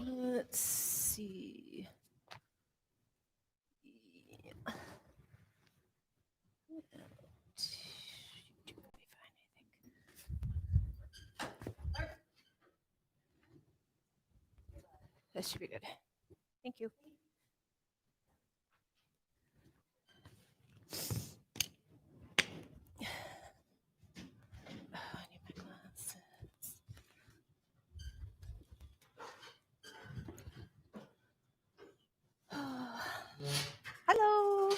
Let's see. That should be good. Thank you. Oh, I need my glasses. Hello.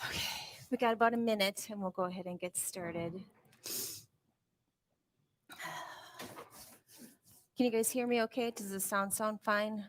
Okay, we got about a minute and we'll go ahead and get started. Can you guys hear me okay? Does the sound fine?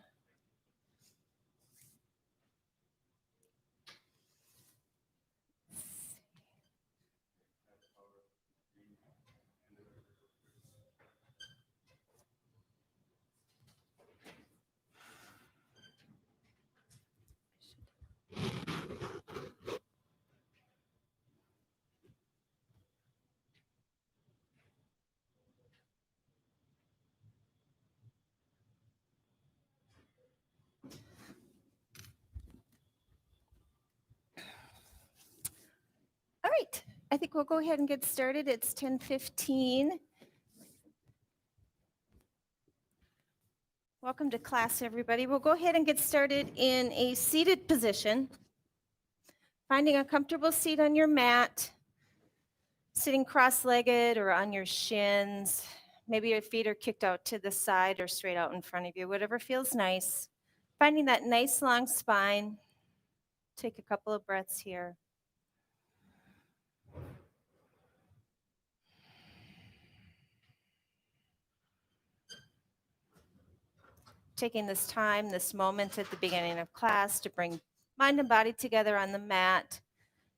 All right, I think we'll go ahead and get started. It's 10:15. Welcome to class, everybody. We'll go ahead and get started in a seated position. Finding a comfortable seat on your mat, sitting cross-legged or on your shins. Maybe your feet are kicked out to the side or straight out in front of you, whatever feels nice. Finding that nice long spine. Take a couple of breaths here. Taking this time, this moment at the beginning of class to bring mind and body together on the mat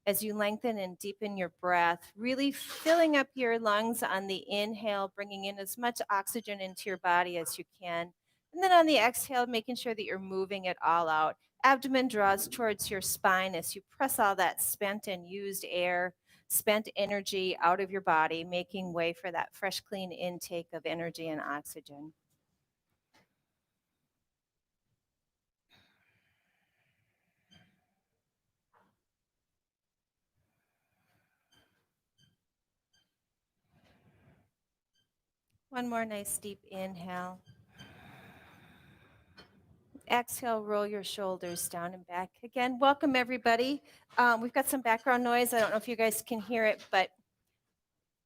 as you lengthen and deepen your breath, really filling up your lungs on the inhale, bringing in as much oxygen into your body as you can. And then on the exhale, making sure that you're moving it all out. Abdomen draws towards your spine as you press all that spent and used air, spent energy out of your body, making way for that fresh, clean intake of energy and oxygen. One more nice deep inhale. Exhale, roll your shoulders down and back. Again, welcome everybody. We've got some background noise. I don't know if you guys can hear it, but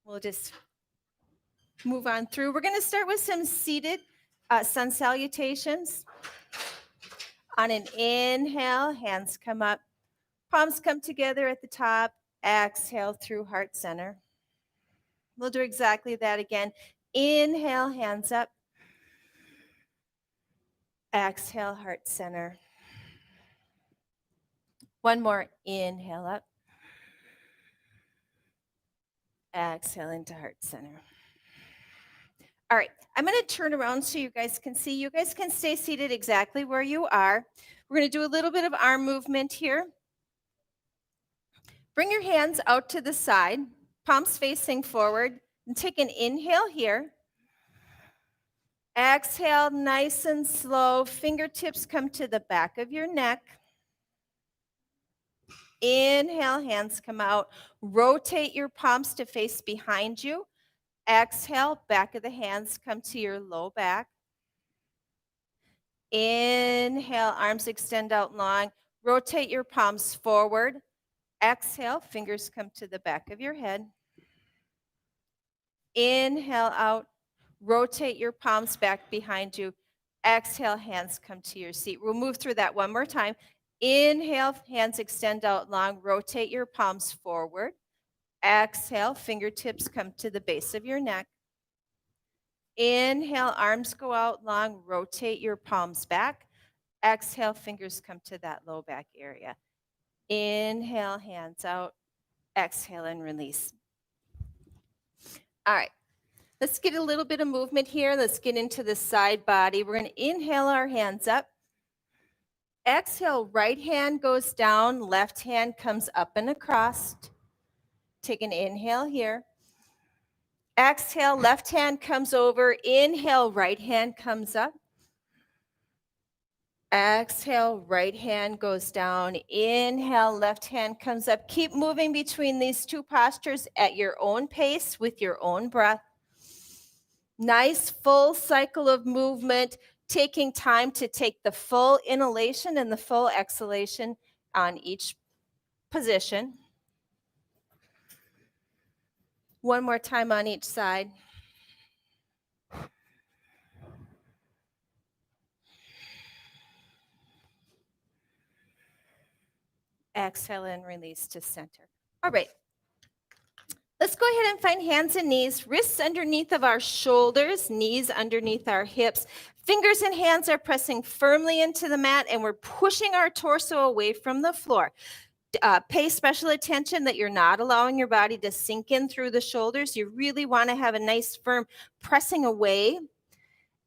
we'll just move on through. We're going to start with some seated sun salutations. On an inhale, hands come up, palms come together at the top. Exhale through heart center. We'll do exactly that again. Inhale, hands up. Exhale, heart center. One more, inhale up. Exhale into heart center. All right, I'm going to turn around so you guys can see. You guys can stay seated exactly where you are. We're going to do a little bit of arm movement here. Bring your hands out to the side, palms facing forward, and take an inhale here. Exhale, nice and slow. Fingertips come to the back of your neck. Inhale, hands come out. Rotate your palms to face behind you. Exhale, back of the hands come to your low back. Inhale, arms extend out long. Rotate your palms forward. Exhale, fingers come to the back of your head. Inhale out. Rotate your palms back behind you. Exhale, hands come to your seat. We'll move through that one more time. Inhale, hands extend out long. Rotate your palms forward. Exhale, fingertips come to the base of your neck. Inhale, arms go out long. Rotate your palms back. Exhale, fingers come to that low back area. Inhale, hands out. Exhale and release. All right. Let's get a little bit of movement here. Let's get into the side body. We're going to inhale our hands up. Exhale, right hand goes down, left hand comes up and across. Take an inhale here. Exhale, left hand comes over. Inhale, right hand comes up. Exhale, right hand goes down. Inhale, left hand comes up. Keep moving between these two postures at your own pace with your own breath. Nice full cycle of movement, taking time to take the full inhalation and the full exhalation on each position. One more time on each side. Exhale and release to center. All right. Let's go ahead and find hands and knees, wrists underneath of our shoulders, knees underneath our hips. Fingers and hands are pressing firmly into the mat, and we're pushing our torso away from the floor. Pay special attention that you're not allowing your body to sink in through the shoulders. You really want to have a nice firm pressing away.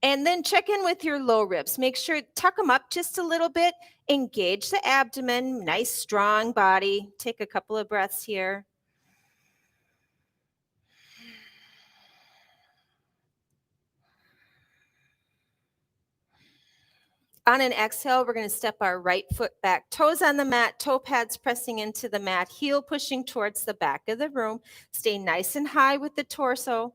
And then check in with your low ribs. Make sure, tuck them up just a little bit. Engage the abdomen, nice strong body. Take a couple of breaths here. On an exhale, we're going to step our right foot back, toes on the mat, toe pads pressing into the mat, heel pushing towards the back of the room. Stay nice and high with the torso.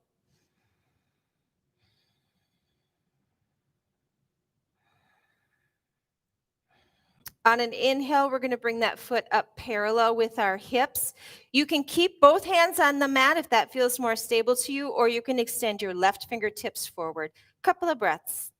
On an inhale, we're going to bring that foot up parallel with our hips. You can keep both hands on the mat if that feels more stable to you, or you can extend your left fingertips forward. Couple of breaths.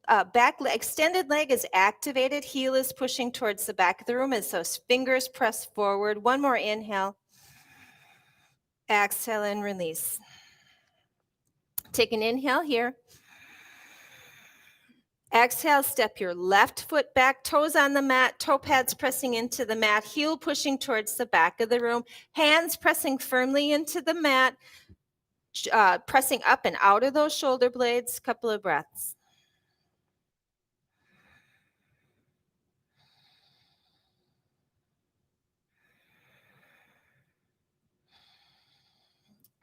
Extended leg is activated. Heel is pushing towards the back of the room as those fingers press forward. One more inhale. Exhale and release. Take an inhale here. Exhale, step your left foot back, toes on the mat, toe pads pressing into the mat, heel pushing towards the back of the room, hands pressing firmly into the mat, pressing up and out of those shoulder blades. Couple of breaths.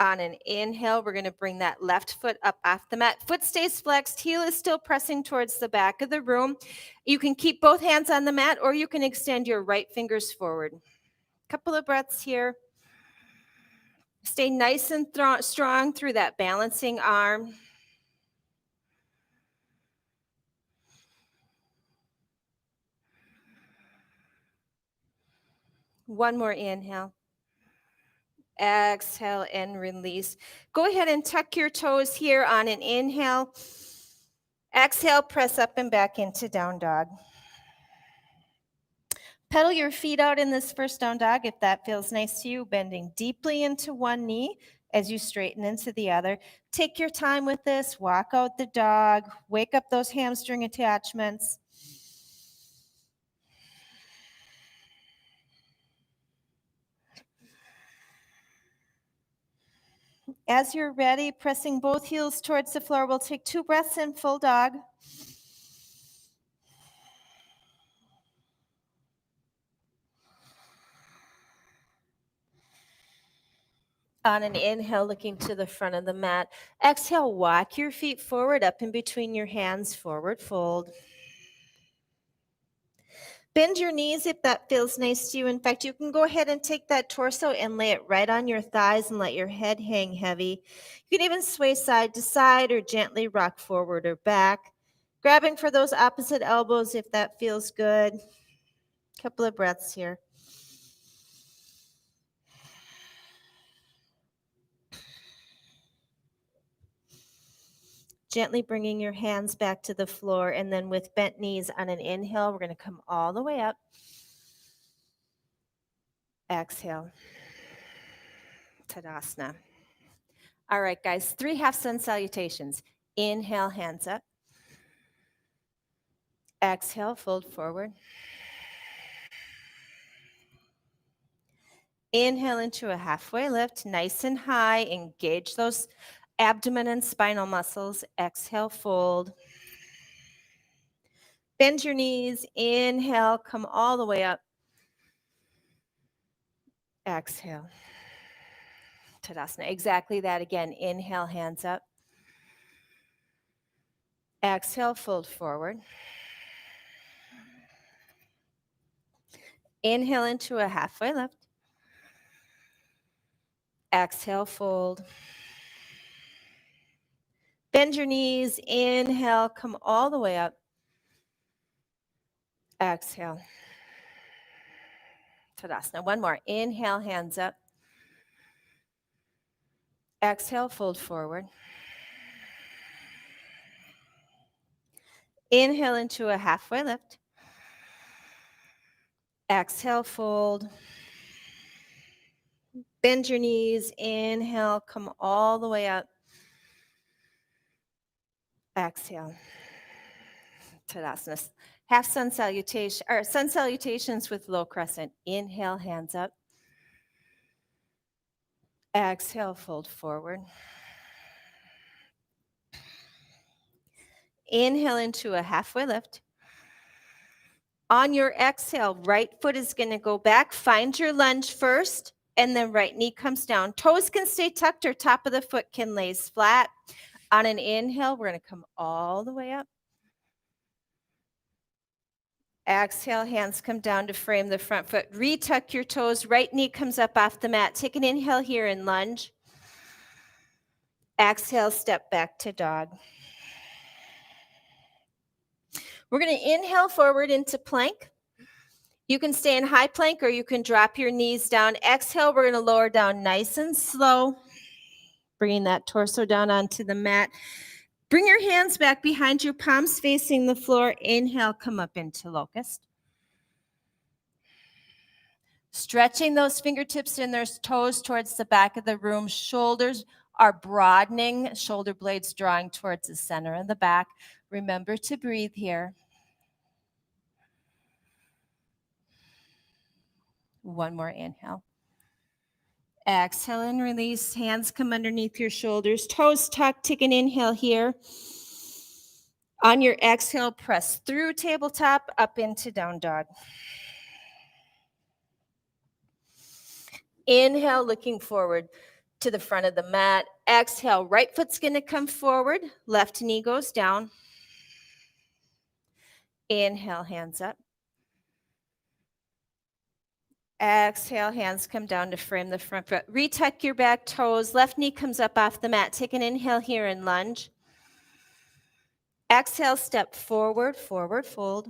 On an inhale, we're going to bring that left foot up off the mat. Foot stays flexed. Heel is still pressing towards the back of the room. You can keep both hands on the mat, or you can extend your right fingers forward. Couple of breaths here. Stay nice and strong through that balancing arm. One more inhale. Exhale and release. Go ahead and tuck your toes here on an inhale. Exhale, press up and back into down dog. Pedal your feet out in this first down dog if that feels nice to you, bending deeply into one knee as you straighten into the other. Take your time with this. Walk out the dog. Wake up those hamstring attachments. As you're ready, pressing both heels towards the floor, we'll take 2 breaths in full dog. On an inhale, looking to the front of the mat. Exhale, walk your feet forward, up in between your hands, forward fold. Bend your knees if that feels nice to you. In fact, you can go ahead and take that torso and lay it right on your thighs and let your head hang heavy. You can even sway side to side or gently rock forward or back. Grabbing for those opposite elbows if that feels good. Couple of breaths here. Gently bringing your hands back to the floor, and then with bent knees on an inhale, we're going to come all the way up. Exhale. Tadasana. All right, guys, 3 half sun salutations. Inhale, hands up. Exhale, fold forward. Inhale into a halfway lift, nice and high. Engage those abdomen and spinal muscles. Exhale, fold. Bend your knees. Inhale, come all the way up. Exhale. Tadasana. Exactly that again. Inhale, hands up. Exhale, fold forward. Inhale into a halfway lift. Exhale, fold. Bend your knees. Inhale, come all the way up. Exhale. Tadasana. One more. Inhale, hands up. Exhale, fold forward. Inhale into a halfway lift. Exhale, fold. Bend your knees. Inhale, come all the way up. Exhale. Tadasana. Half sun salutation, or sun salutations with low crescent. Inhale, hands up. Exhale, fold forward. Inhale into a halfway lift. On your exhale, right foot is going to go back. Find your lunge first, and then right knee comes down. Toes can stay tucked or top of the foot can lay flat. On an inhale, we're going to come all the way up. Exhale, hands come down to frame the front foot. Retuck your toes. Right knee comes up off the mat. Take an inhale here and lunge. Exhale, step back to dog. We're going to inhale forward into plank. You can stay in high plank or you can drop your knees down. Exhale, we're going to lower down nice and slow. Bringing that torso down onto the mat. Bring your hands back behind you, palms facing the floor. Inhale, come up into locust. Stretching those fingertips and their toes towards the back of the room. Shoulders are broadening, shoulder blades drawing towards the center of the back. Remember to breathe here. One more inhale. Exhale and release. Hands come underneath your shoulders. Toes tucked. Take an inhale here. On your exhale, press through tabletop up into down dog. Inhale, looking forward to the front of the mat. Exhale, right foot's going to come forward. Left knee goes down. Inhale, hands up. Exhale, hands come down to frame the front foot. Retuck your back toes. Left knee comes up off the mat. Take an inhale here and lunge. Exhale, step forward, forward fold.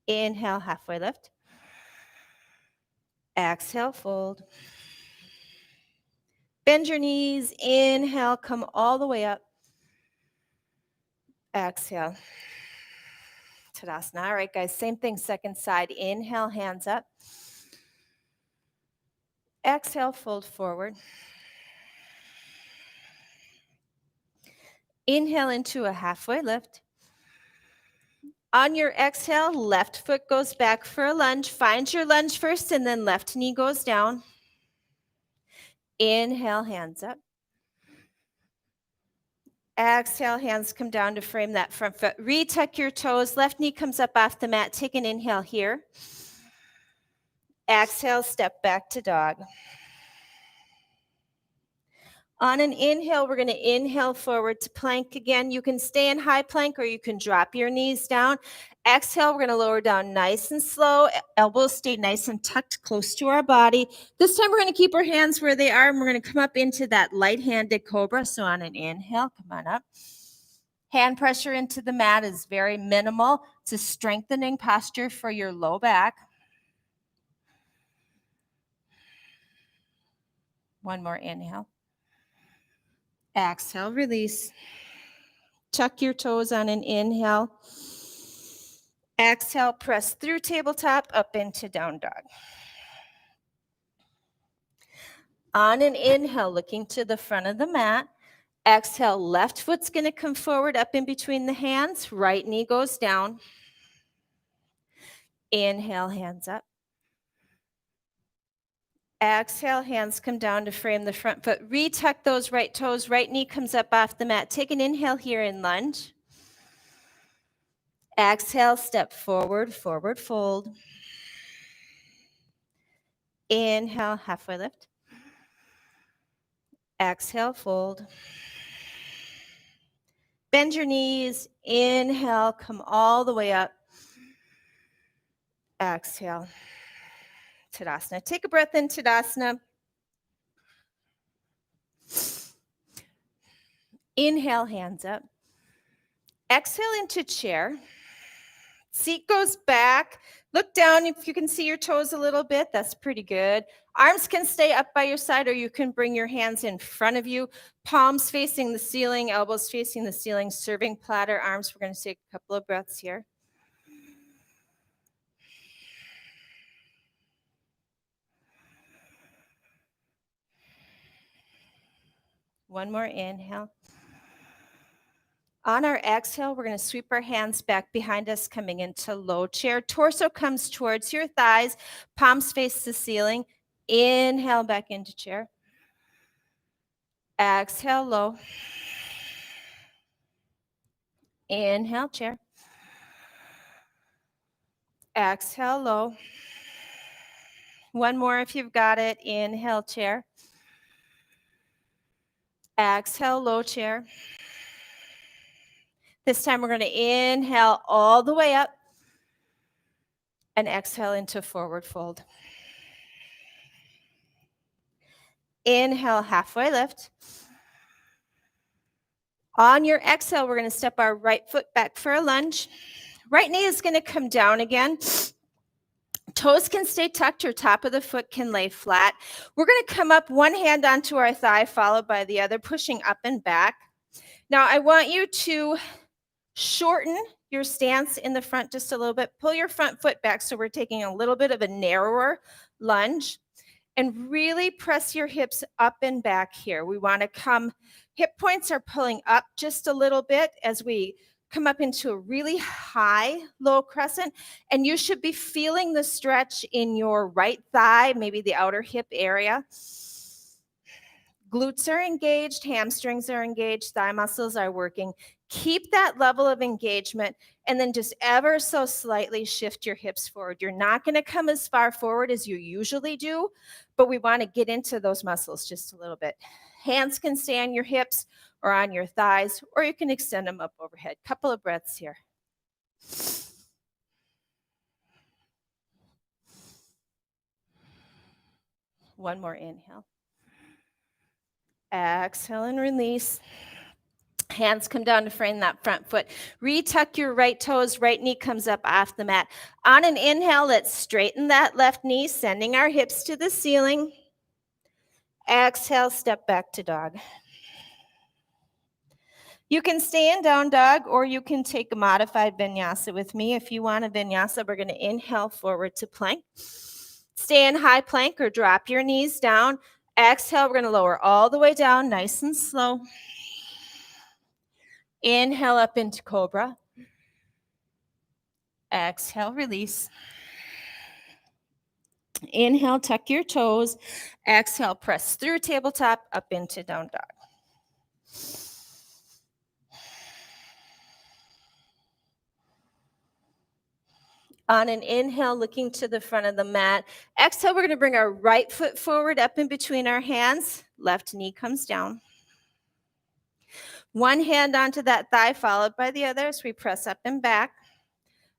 Inhale, halfway lift. Exhale, fold. Bend your knees. Inhale, come all the way up. Exhale. Tadasana. All right, guys, same thing, second side. Inhale, hands up. Exhale, fold forward. Inhale into a halfway lift. On your exhale, left foot goes back for a lunge. Find your lunge first, and then left knee goes down. Inhale, hands up. Exhale, hands come down to frame that front foot. Retuck your toes. Left knee comes up off the mat. Take an inhale here. Exhale, step back to dog. On an inhale, we're going to inhale forward to plank again. You can stay in high plank or you can drop your knees down. Exhale, we're going to lower down nice and slow. Elbows stay nice and tucked close to our body. This time we're going to keep our hands where they are and we're going to come up into that light-handed cobra. So on an inhale, come on up. Hand pressure into the mat is very minimal. It's a strengthening posture for your low back. One more inhale. Exhale, release. Tuck your toes on an inhale. Exhale, press through tabletop up into down dog. On an inhale, looking to the front of the mat. Exhale, left foot's going to come forward up in between the hands. Right knee goes down. Inhale, hands up. Exhale, hands come down to frame the front foot. Retuck those right toes. Right knee comes up off the mat. Take an inhale here in lunge. Exhale, step forward, forward fold. Inhale, halfway lift. Exhale, fold. Bend your knees. Inhale, come all the way up. Exhale. Tadasana. Take a breath in Tadasana. Inhale, hands up. Exhale into chair. Seat goes back. Look down if you can see your toes a little bit. That's pretty good. Arms can stay up by your side, or you can bring your hands in front of you. Palms facing the ceiling, elbows facing the ceiling, serving platter arms. We're going to take a couple of breaths here. One more inhale. On our exhale, we're going to sweep our hands back behind us, coming into low chair. Torso comes towards your thighs. Palms face the ceiling. Inhale back into chair. Exhale, low. Inhale, chair. Exhale, low. One more if you've got it. Inhale, chair. Exhale, low chair. This time we're going to inhale all the way up and exhale into forward fold. Inhale, halfway lift. On your exhale, we're going to step our right foot back for a lunge. Right knee is going to come down again. Toes can stay tucked, or top of the foot can lay flat. We're going to come up, one hand onto our thigh, followed by the other, pushing up and back. Now, I want you to shorten your stance in the front just a little bit. Pull your front foot back so we're taking a little bit of a narrower lunge. And really press your hips up and back here. We want to come, hip points are pulling up just a little bit as we come up into a really high low crescent. And you should be feeling the stretch in your right thigh, maybe the outer hip area. Glutes are engaged, hamstrings are engaged, thigh muscles are working. Keep that level of engagement, and then just ever so slightly shift your hips forward. You're not going to come as far forward as you usually do, but we want to get into those muscles just a little bit. Hands can stay on your hips or on your thighs, or you can extend them up overhead. Couple of breaths here. One more inhale. Exhale and release. Hands come down to frame that front foot. Retuck your right toes. Right knee comes up off the mat. On an inhale, let's straighten that left knee, sending our hips to the ceiling. Exhale, step back to dog. You can stay in down dog, or you can take a modified vinyasa with me. If you want a vinyasa, we're going to inhale forward to plank. Stay in high plank or drop your knees down. Exhale, we're going to lower all the way down, nice and slow. Inhale up into Cobra. Exhale, release. Inhale, tuck your toes. Exhale, press through tabletop up into down dog. On an inhale, looking to the front of the mat. Exhale, we're going to bring our right foot forward up in between our hands. Left knee comes down. One hand onto that thigh, followed by the other as we press up and back.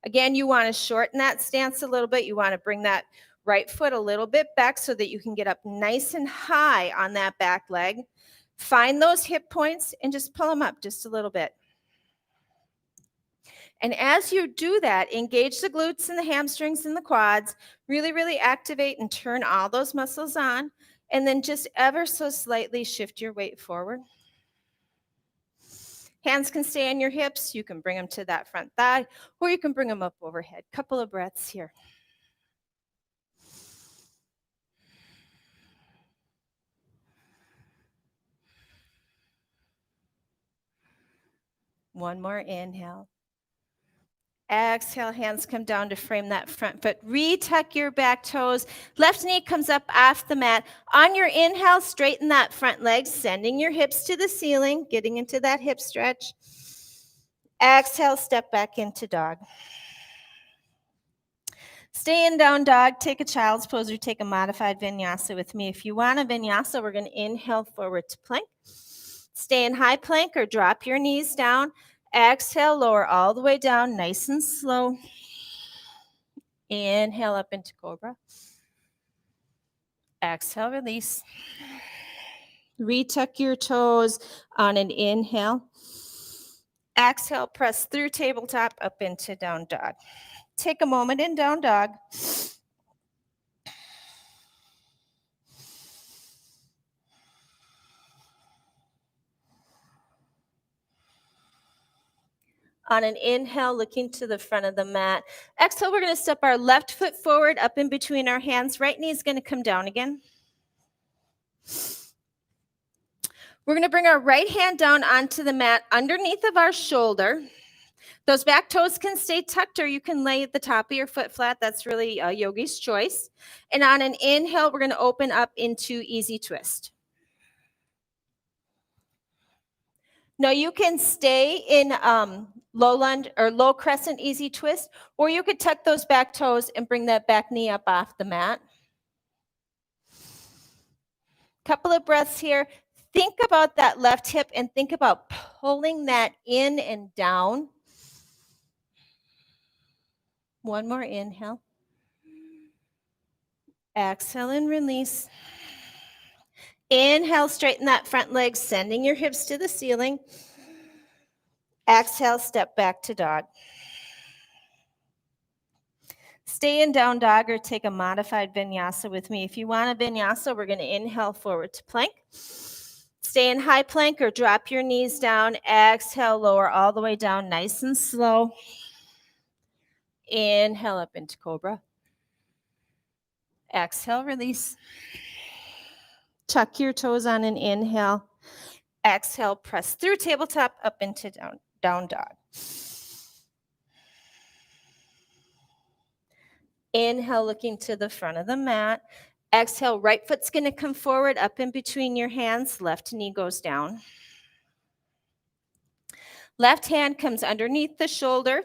Again, you want to shorten that stance a little bit. You want to bring that right foot a little bit back so that you can get up nice and high on that back leg. Find those hip points and just pull them up just a little bit. And as you do that, engage the glutes and the hamstrings and the quads. Really, really activate and turn all those muscles on. And then just ever so slightly shift your weight forward. Hands can stay on your hips. You can bring them to that front thigh, or you can bring them up overhead. Couple of breaths here. One more inhale. Exhale, hands come down to frame that front foot. Retuck your back toes. Left knee comes up off the mat. On your inhale, straighten that front leg, sending your hips to the ceiling, getting into that hip stretch. Exhale, step back into dog. Stay in down dog, take a child's pose or take a modified vinyasa with me. If you want a vinyasa, we're going to inhale forward to plank. Stay in high plank or drop your knees down. Exhale, lower all the way down, nice and slow. Inhale up into Cobra. Exhale, release. Retuck your toes on an inhale. Exhale, press through tabletop up into down dog. Take a moment in down dog. On an inhale, looking to the front of the mat. Exhale, we're going to step our left foot forward up in between our hands. Right knee is going to come down again. We're going to bring our right hand down onto the mat underneath of our shoulder. Those back toes can stay tucked or you can lay at the top of your foot flat. That's really yogi's choice. And on an inhale, we're going to open up into easy twist. Now you can stay in low lunge or low crescent easy twist, or you could tuck those back toes and bring that back knee up off the mat. Couple of breaths here. Think about that left hip and think about pulling that in and down. One more inhale. Exhale and release. Inhale, straighten that front leg, sending your hips to the ceiling. Exhale, step back to dog. Stay in down dog or take a modified vinyasa with me. If you want a vinyasa, we're going to inhale forward to plank. Stay in high plank or drop your knees down. Exhale, lower all the way down, nice and slow. Inhale up into Cobra. Exhale, release. Tuck your toes on an inhale. Exhale, press through tabletop up into down dog. Inhale, looking to the front of the mat. Exhale, right foot's going to come forward up in between your hands. Left knee goes down. Left hand comes underneath the shoulder.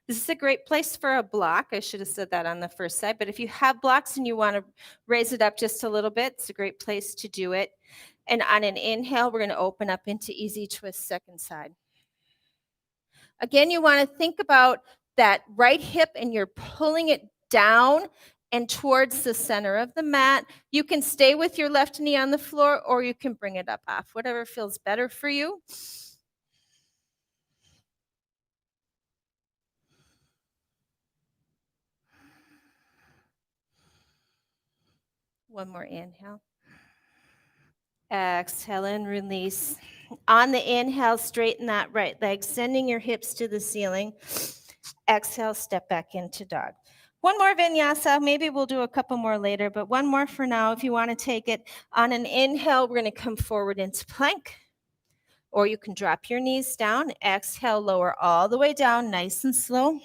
This is a great place for a block. I should have said that on the first side, but if you have blocks and you want to raise it up just a little bit, it's a great place to do it. And on an inhale, we're going to open up into easy twist second side. Again, you want to think about that right hip and you're pulling it down and towards the center of the mat. You can stay with your left knee on the floor or you can bring it up off, whatever feels better for you. One more inhale. Exhale and release. On the inhale, straighten that right leg, sending your hips to the ceiling. Exhale, step back into dog. One more vinyasa. Maybe we'll do a couple more later, but one more for now if you want to take it. On an inhale, we're going to come forward into plank, or you can drop your knees down. Exhale, lower all the way down, nice and slow.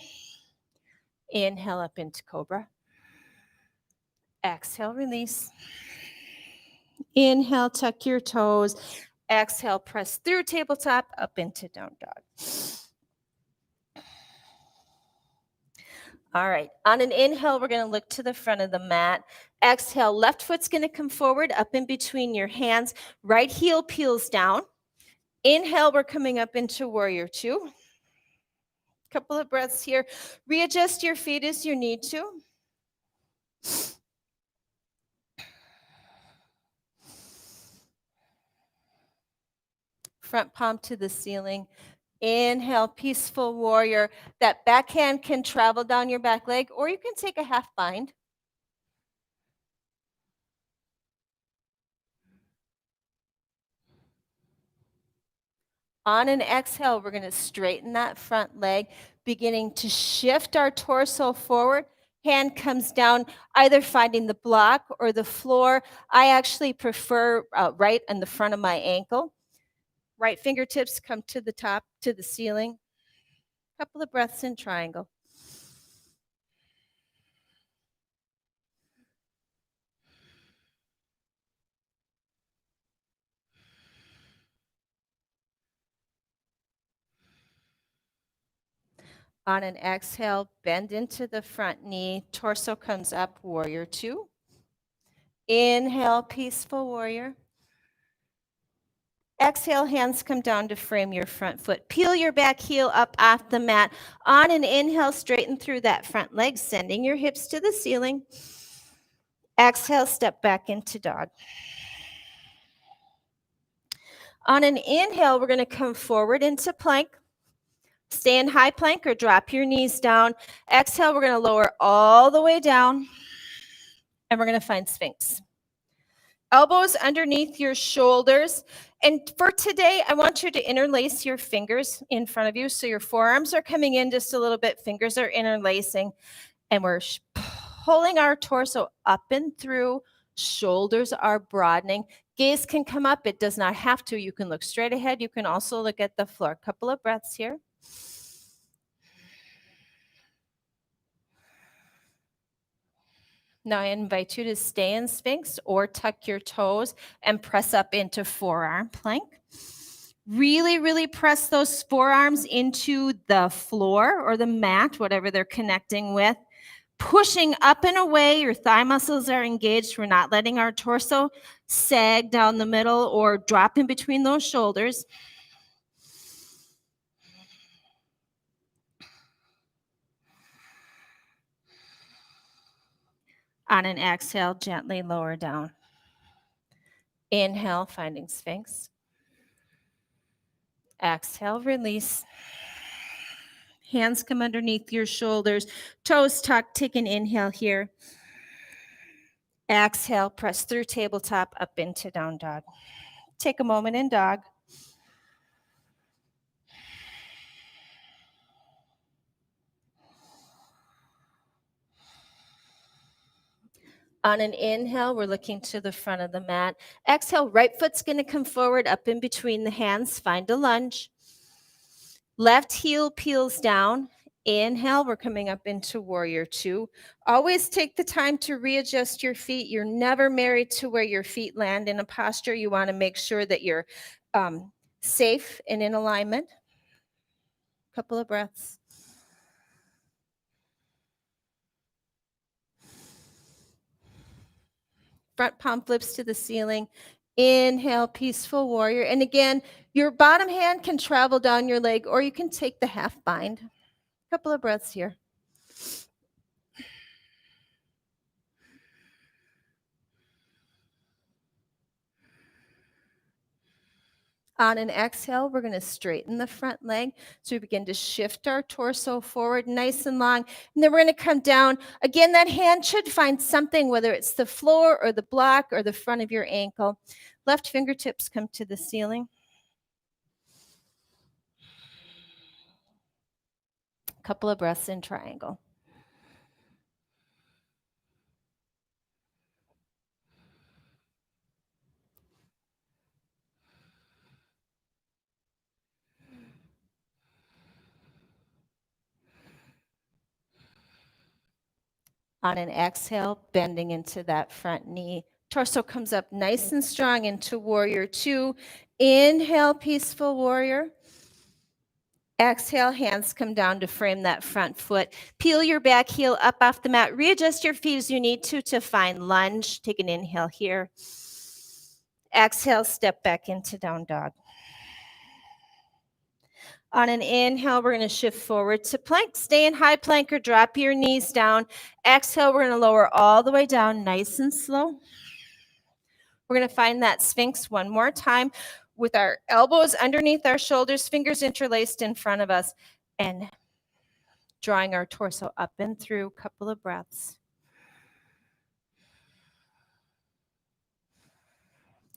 Inhale up into Cobra. Exhale, release. Inhale, tuck your toes. Exhale, press through tabletop up into down dog. All right, on an inhale, we're going to look to the front of the mat. Exhale, left foot's going to come forward up in between your hands. Right heel peels down. Inhale, we're coming up into warrior two. Couple of breaths here. Readjust your feet as you need to. Front palm to the ceiling. Inhale, peaceful warrior. That back hand can travel down your back leg, or you can take a half bind. On an exhale, we're going to straighten that front leg, beginning to shift our torso forward. Hand comes down, either finding the block or the floor. I actually prefer right in the front of my ankle. Right fingertips come to the top, to the ceiling. Couple of breaths in triangle. On an exhale, bend into the front knee. Torso comes up, warrior two. Inhale, peaceful warrior. Exhale, hands come down to frame your front foot. Peel your back heel up off the mat. On an inhale, straighten through that front leg, sending your hips to the ceiling. Exhale, step back into dog. On an inhale, we're going to come forward into plank. Stay in high plank or drop your knees down. Exhale, we're going to lower all the way down. And we're going to find Sphinx. Elbows underneath your shoulders. And for today, I want you to interlace your fingers in front of you. So your forearms are coming in just a little bit. Fingers are interlacing. And we're pulling our torso up and through. Shoulders are broadening. Gaze can come up. It does not have to. You can look straight ahead. You can also look at the floor. Couple of breaths here. Now I invite you to stay in Sphinx or tuck your toes and press up into forearm plank. Really, really press those forearms into the floor or the mat, whatever they're connecting with. Pushing up and away, your thigh muscles are engaged. We're not letting our torso sag down the middle or drop in between those shoulders. On an exhale, gently lower down. Inhale, finding Sphinx. Exhale, release. Hands come underneath your shoulders. Toes tucked. Take an inhale here. Exhale, press through tabletop up into down dog. Take a moment in dog. On an inhale, we're looking to the front of the mat. Exhale, right foot's going to come forward up in between the hands. Find a lunge. Left heel peels down. Inhale, we're coming up into warrior two. Always take the time to readjust your feet. You're never married to where your feet land in a posture. You want to make sure that you're safe and in alignment. Couple of breaths. Front palm flips to the ceiling. Inhale, peaceful warrior. And again, your bottom hand can travel down your leg, or you can take the half bind. Couple of breaths here. On an exhale, we're going to straighten the front leg. So we begin to shift our torso forward nice and long. And then we're going to come down. Again, that hand should find something, whether it's the floor or the block or the front of your ankle. Left fingertips come to the ceiling. Couple of breaths in triangle. On an exhale, bending into that front knee. Torso comes up nice and strong into warrior two. Inhale, peaceful warrior. Exhale, hands come down to frame that front foot. Peel your back heel up off the mat. Readjust your feet as you need to find lunge. Take an inhale here. Exhale, step back into down dog. On an inhale, we're going to shift forward to plank. Stay in high plank or drop your knees down. Exhale, we're going to lower all the way down nice and slow. We're going to find that Sphinx one more time with our elbows underneath our shoulders, fingers interlaced in front of us, and drawing our torso up and through. Couple of breaths.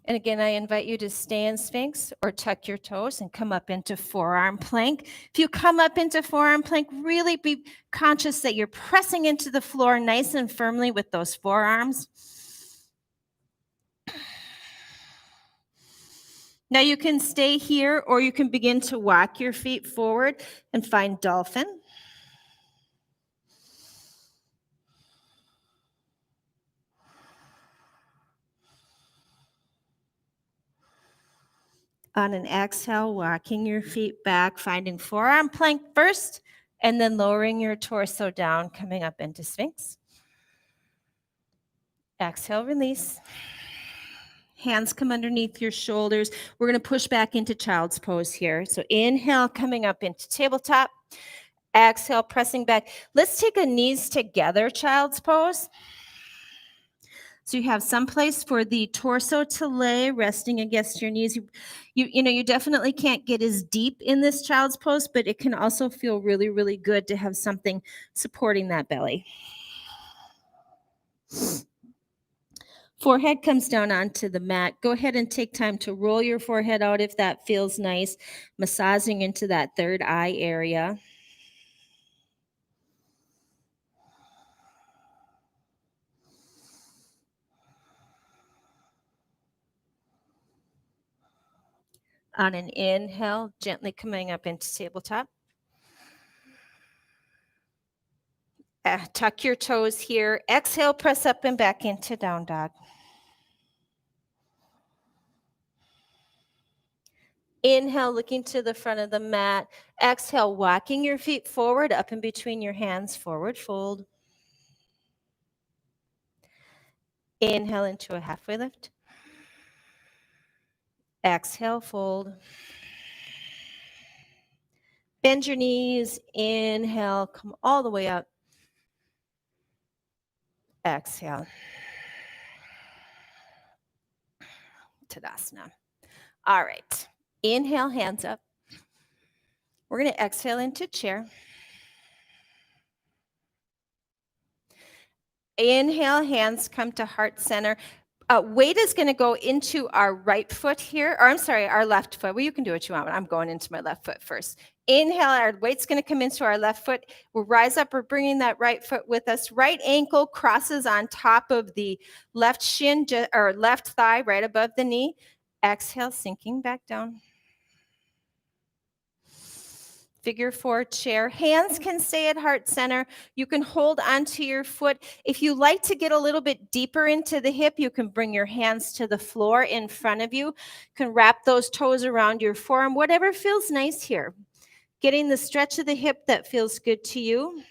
And again, I invite you to stay in Sphinx or tuck your toes and come up into forearm plank. If you come up into forearm plank, really be conscious that you're pressing into the floor nice and firmly with those forearms. Now you can stay here or you can begin to walk your feet forward and find dolphin. On an exhale, walking your feet back, finding forearm plank first, and then lowering your torso down, coming up into Sphinx. Exhale, release. Hands come underneath your shoulders. We're going to push back into child's pose here. So inhale, coming up into tabletop. Exhale, pressing back. Let's take a knees together child's pose. So you have some place for the torso to lay, resting against your knees. You definitely can't get as deep in this child's pose, but it can also feel really, really good to have something supporting that belly. Forehead comes down onto the mat. Go ahead and take time to roll your forehead out if that feels nice, massaging into that third eye area. On an inhale, gently coming up into tabletop. Tuck your toes here. Exhale, press up and back into down dog. Inhale, looking to the front of the mat. Exhale, walking your feet forward, up in between your hands, forward fold. Inhale into a halfway lift. Exhale, fold. Bend your knees. Inhale, come all the way up. Exhale. Tadasana. All right. Inhale, hands up. We're going to exhale into chair. Inhale, hands come to heart center. Weight is going to go into our right foot here, or I'm sorry, our left foot. Well, you can do what you want, but I'm going into my left foot first. Inhale, our weight's going to come into our left foot. We'll rise up, we're bringing that right foot with us. Right ankle crosses on top of the left shin, or left thigh, right above the knee. Exhale, sinking back down. Figure 4 chair. Hands can stay at heart center. You can hold onto your foot. If you like to get a little bit deeper into the hip, you can bring your hands to the floor in front of you. You can wrap those toes around your forearm, whatever feels nice here. Getting the stretch of the hip that feels good to you.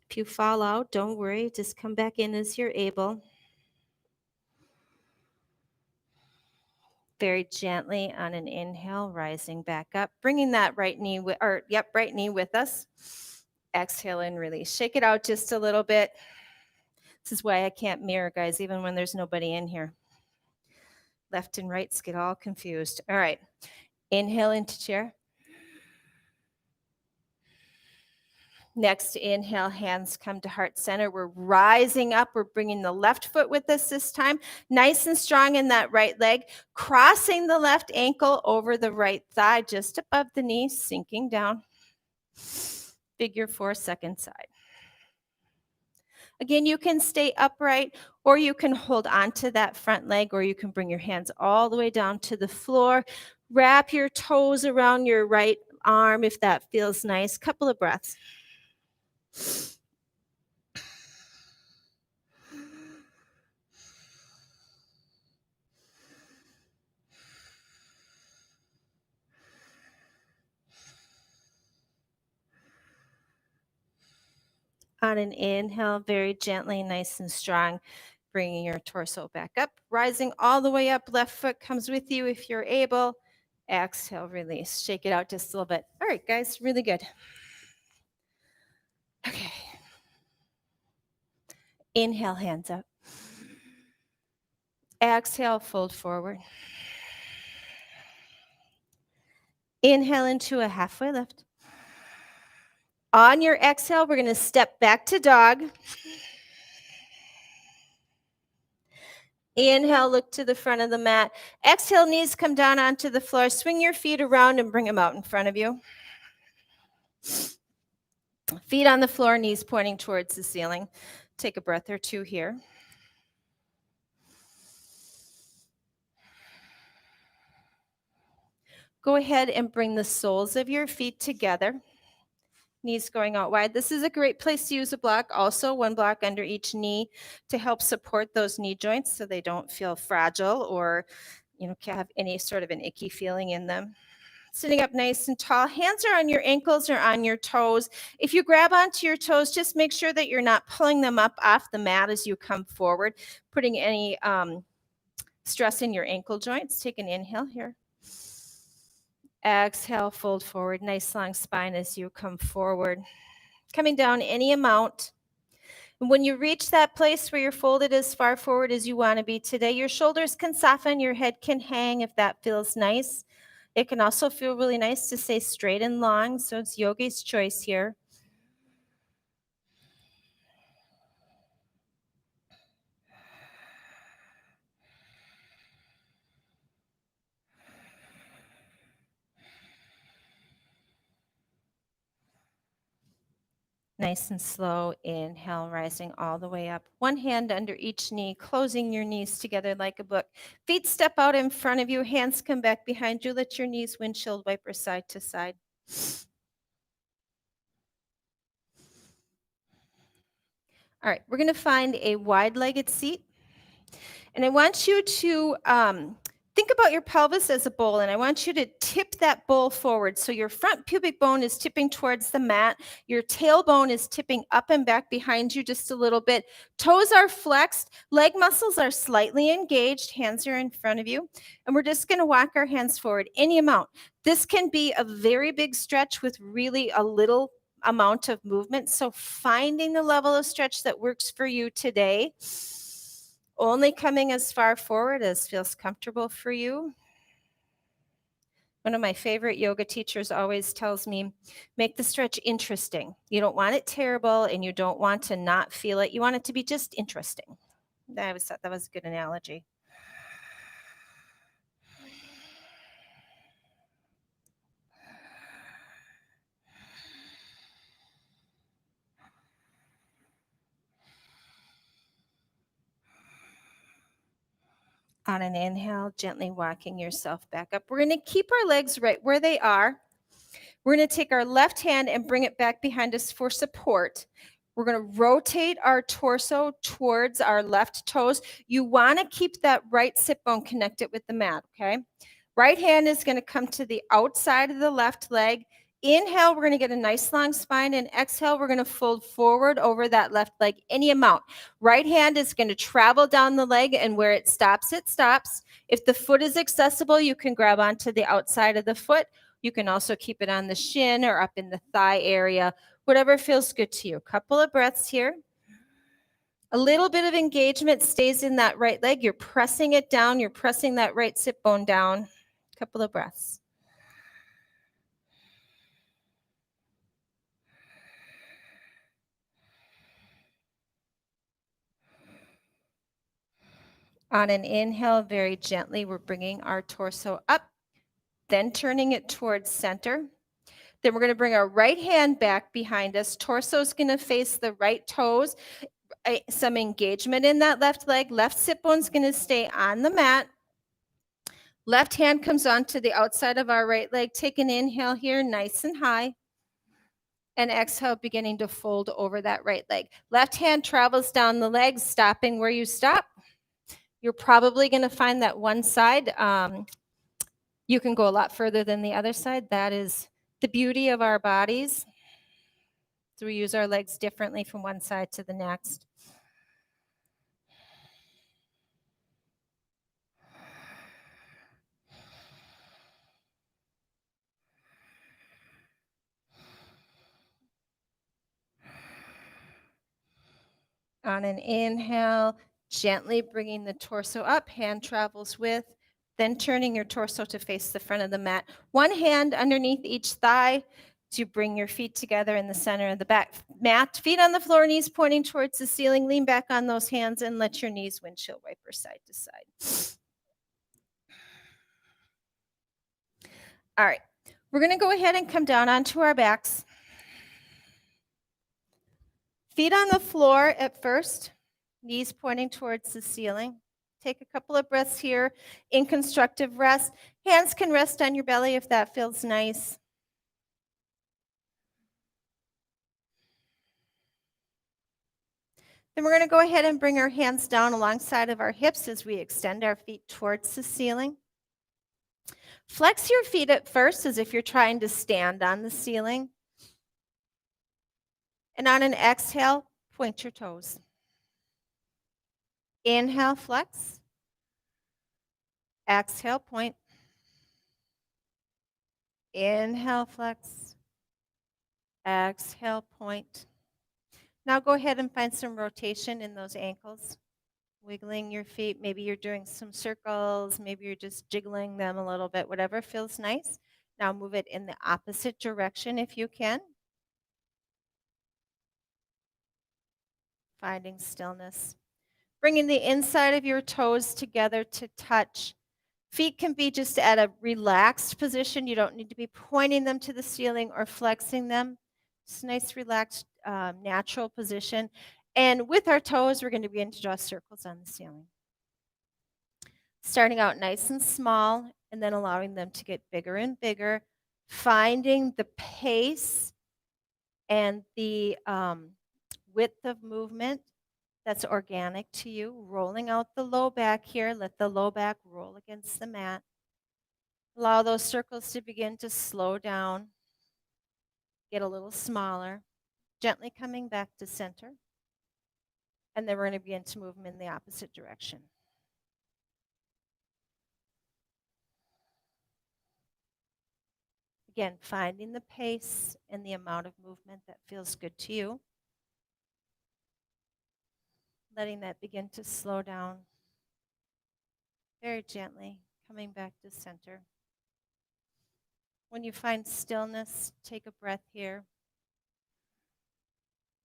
If you fall out, don't worry. Just come back in as you're able. Very gently on an inhale, rising back up, bringing that right knee with us. Exhale and release. Shake it out just a little bit. This is why I can't mirror, guys, even when there's nobody in here. Left and rights get all confused. All right. Inhale into chair. Next inhale, hands come to heart center. We're rising up. We're bringing the left foot with us this time. Nice and strong in that right leg. Crossing the left ankle over the right thigh, just above the knee, sinking down. Figure 4, second side. Again, you can stay upright, or you can hold onto that front leg, or you can bring your hands all the way down to the floor. Wrap your toes around your right arm if that feels nice. Couple of breaths. On an inhale, very gently, nice and strong, bringing your torso back up, rising all the way up. Left foot comes with you if you're able. Exhale, release. Shake it out just a little bit. All right, guys, really good. Okay. Inhale, hands up. Exhale, fold forward. Inhale into a halfway lift. On your exhale, we're going to step back to dog. Inhale, look to the front of the mat. Exhale, knees come down onto the floor. Swing your feet around and bring them out in front of you. Feet on the floor, knees pointing towards the ceiling. Take a breath or two here. Go ahead and bring the soles of your feet together. Knees going out wide. This is a great place to use a block. Also, one block under each knee to help support those knee joints so they don't feel fragile or, have any sort of an icky feeling in them. Sitting up nice and tall. Hands are on your ankles or on your toes. If you grab onto your toes, just make sure that you're not pulling them up off the mat as you come forward, putting any stress in your ankle joints. Take an inhale here. Exhale, fold forward. Nice long spine as you come forward. Coming down any amount. And when you reach that place where you're folded as far forward as you want to be today, your shoulders can soften, your head can hang if that feels nice. It can also feel really nice to stay straight and long, so it's yogi's choice here. Nice and slow, inhale, rising all the way up. One hand under each knee, closing your knees together like a book. Feet step out in front of you, hands come back behind you. Let your knees windshield wiper side to side. All right, we're going to find a wide-legged seat. And I want you to think about your pelvis as a bowl, and I want you to tip that bowl forward. So your front pubic bone is tipping towards the mat. Your tailbone is tipping up and back behind you just a little bit. Toes are flexed. Leg muscles are slightly engaged. Hands are in front of you. And we're just going to walk our hands forward any amount. This can be a very big stretch with really a little amount of movement. So finding the level of stretch that works for you today. Only coming as far forward as feels comfortable for you. One of my favorite yoga teachers always tells me, make the stretch interesting. You don't want it terrible and you don't want to not feel it. You want it to be just interesting. I always thought that was a good analogy. On an inhale, gently walking yourself back up. We're going to keep our legs right where they are. We're going to take our left hand and bring it back behind us for support. We're going to rotate our torso towards our left toes. You want to keep that right sit bone connected with the mat, okay? Right hand is going to come to the outside of the left leg. Inhale, we're going to get a nice long spine, and exhale, we're going to fold forward over that left leg any amount. Right hand is going to travel down the leg, and where it stops, it stops. If the foot is accessible, you can grab onto the outside of the foot. You can also keep it on the shin or up in the thigh area, whatever feels good to you. Couple of breaths here. A little bit of engagement stays in that right leg. You're pressing it down. You're pressing that right sit bone down. Couple of breaths. On an inhale, very gently, we're bringing our torso up, then turning it towards center. Then we're going to bring our right hand back behind us. Torso is going to face the right toes. Some engagement in that left leg. Left sit bone is going to stay on the mat. Left hand comes onto the outside of our right leg. Take an inhale here, nice and high. And exhale, beginning to fold over that right leg. Left hand travels down the leg, stopping where you stop. You're probably going to find that one side, you can go a lot further than the other side. That is the beauty of our bodies. So we use our legs differently from one side to the next. On an inhale, gently bringing the torso up, hand travels with, then turning your torso to face the front of the mat. One hand underneath each thigh as you bring your feet together in the center of the back mat. Feet on the floor, knees pointing towards the ceiling. Lean back on those hands and let your knees windshield wiper side to side. All right, we're going to go ahead and come down onto our backs. Feet on the floor at first, knees pointing towards the ceiling. Take a couple of breaths here in constructive rest. Hands can rest on your belly if that feels nice. Then we're going to go ahead and bring our hands down alongside of our hips as we extend our feet towards the ceiling. Flex your feet at first as if you're trying to stand on the ceiling. And on an exhale, point your toes. Inhale, flex. Exhale, point. Inhale, flex. Exhale, point. Now go ahead and find some rotation in those ankles. Wiggling your feet. Maybe you're doing some circles. Maybe you're just jiggling them a little bit. Whatever feels nice. Now move it in the opposite direction if you can. Finding stillness. Bringing the inside of your toes together to touch. Feet can be just at a relaxed position. You don't need to be pointing them to the ceiling or flexing them. It's a nice, relaxed, natural position. And with our toes, we're going to begin to draw circles on the ceiling. Starting out nice and small, and then allowing them to get bigger and bigger. Finding the pace and the width of movement that's organic to you. Rolling out the low back here. Let the low back roll against the mat. Allow those circles to begin to slow down, get a little smaller, gently coming back to center. And then we're going to begin to move them in the opposite direction. Again, finding the pace and the amount of movement that feels good to you. Letting that begin to slow down very gently, coming back to center. When you find stillness, take a breath here.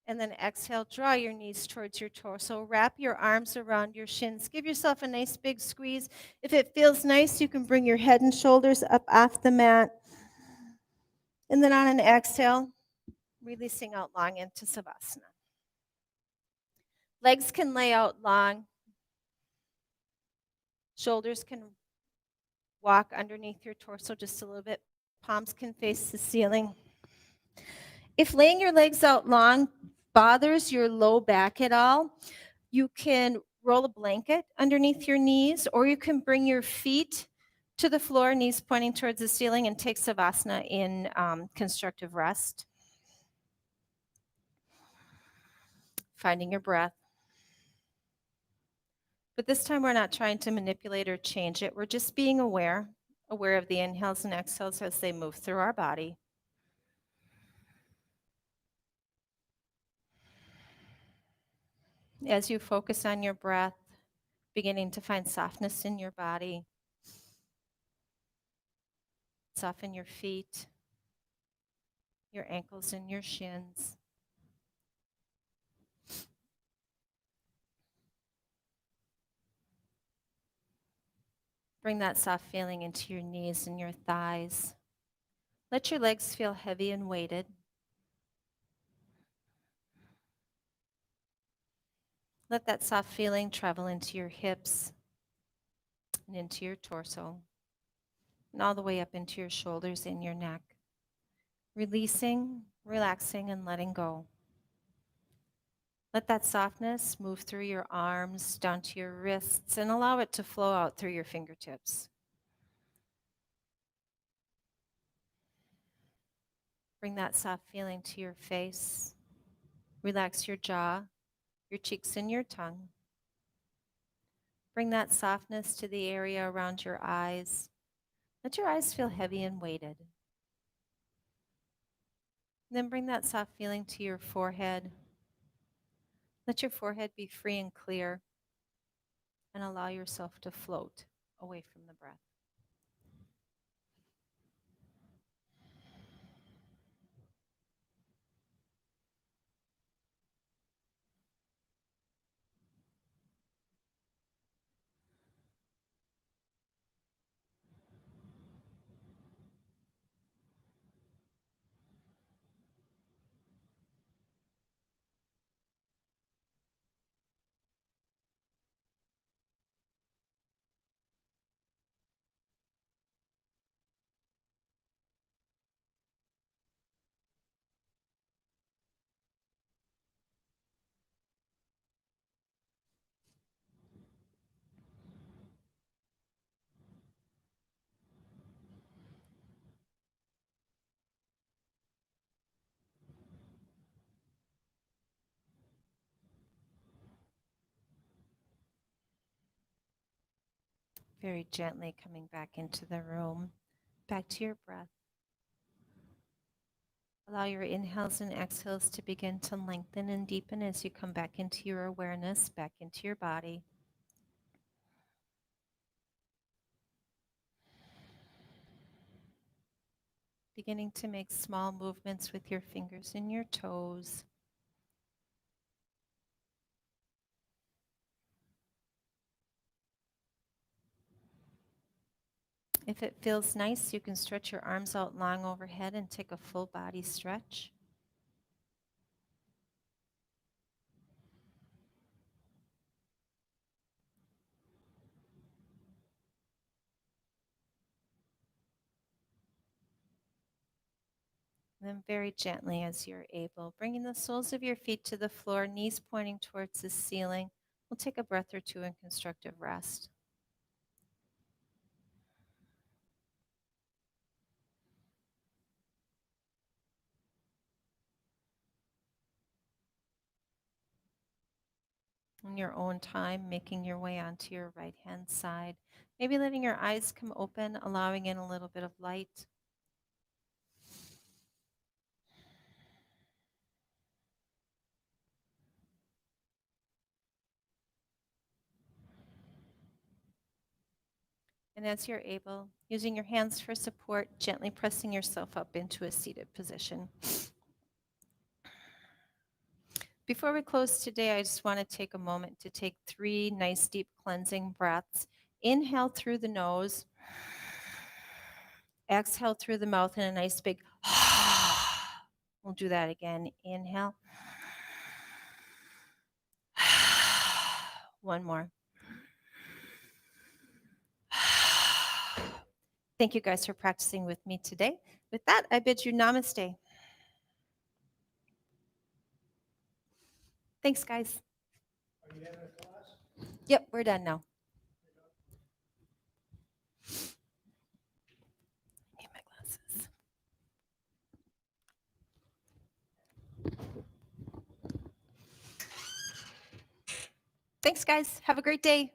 And then exhale, draw your knees towards your torso. Wrap your arms around your shins. Give yourself a nice big squeeze. If it feels nice, you can bring your head and shoulders up off the mat. And then on an exhale, releasing out long into Savasana. Legs can lay out long. Shoulders can walk underneath your torso just a little bit. Palms can face the ceiling. If laying your legs out long bothers your low back at all, you can roll a blanket underneath your knees, or you can bring your feet to the floor, knees pointing towards the ceiling, and take Savasana in constructive rest. Finding your breath. But this time we're not trying to manipulate or change it. We're just being aware of the inhales and exhales as they move through our body. As you focus on your breath, beginning to find softness in your body. Soften your feet, your ankles, and your shins. Bring that soft feeling into your knees and your thighs. Let your legs feel heavy and weighted. Let that soft feeling travel into your hips and into your torso and all the way up into your shoulders and your neck. Releasing, relaxing, and letting go. Let that softness move through your arms, down to your wrists, and allow it to flow out through your fingertips. Bring that soft feeling to your face. Relax your jaw, your cheeks, and your tongue. Bring that softness to the area around your eyes. Let your eyes feel heavy and weighted. And then bring that soft feeling to your forehead. Let your forehead be free and clear, and allow yourself to float away from the breath. Very gently coming back into the room, back to your breath. Allow your inhales and exhales to begin to lengthen and deepen as you come back into your awareness, back into your body. Beginning to make small movements with your fingers and your toes. If it feels nice, you can stretch your arms out long overhead and take a full body stretch. And then very gently as you're able, bringing the soles of your feet to the floor, knees pointing towards the ceiling. We'll take a breath or two in constructive rest. On your own time, making your way onto your right hand side. Maybe letting your eyes come open, allowing in a little bit of light. And as you're able, using your hands for support, gently pressing yourself up into a seated position. Before we close today, I just want to take a moment to take 3 nice deep cleansing breaths. Inhale through the nose. Exhale through the mouth in a nice big we'll do that again. Inhale. One more. Thank you guys for practicing with me today. With that, I bid you namaste. Thanks, guys. Are you having a class? Yep, we're done now. Need my glasses. Thanks, guys. Have a great day.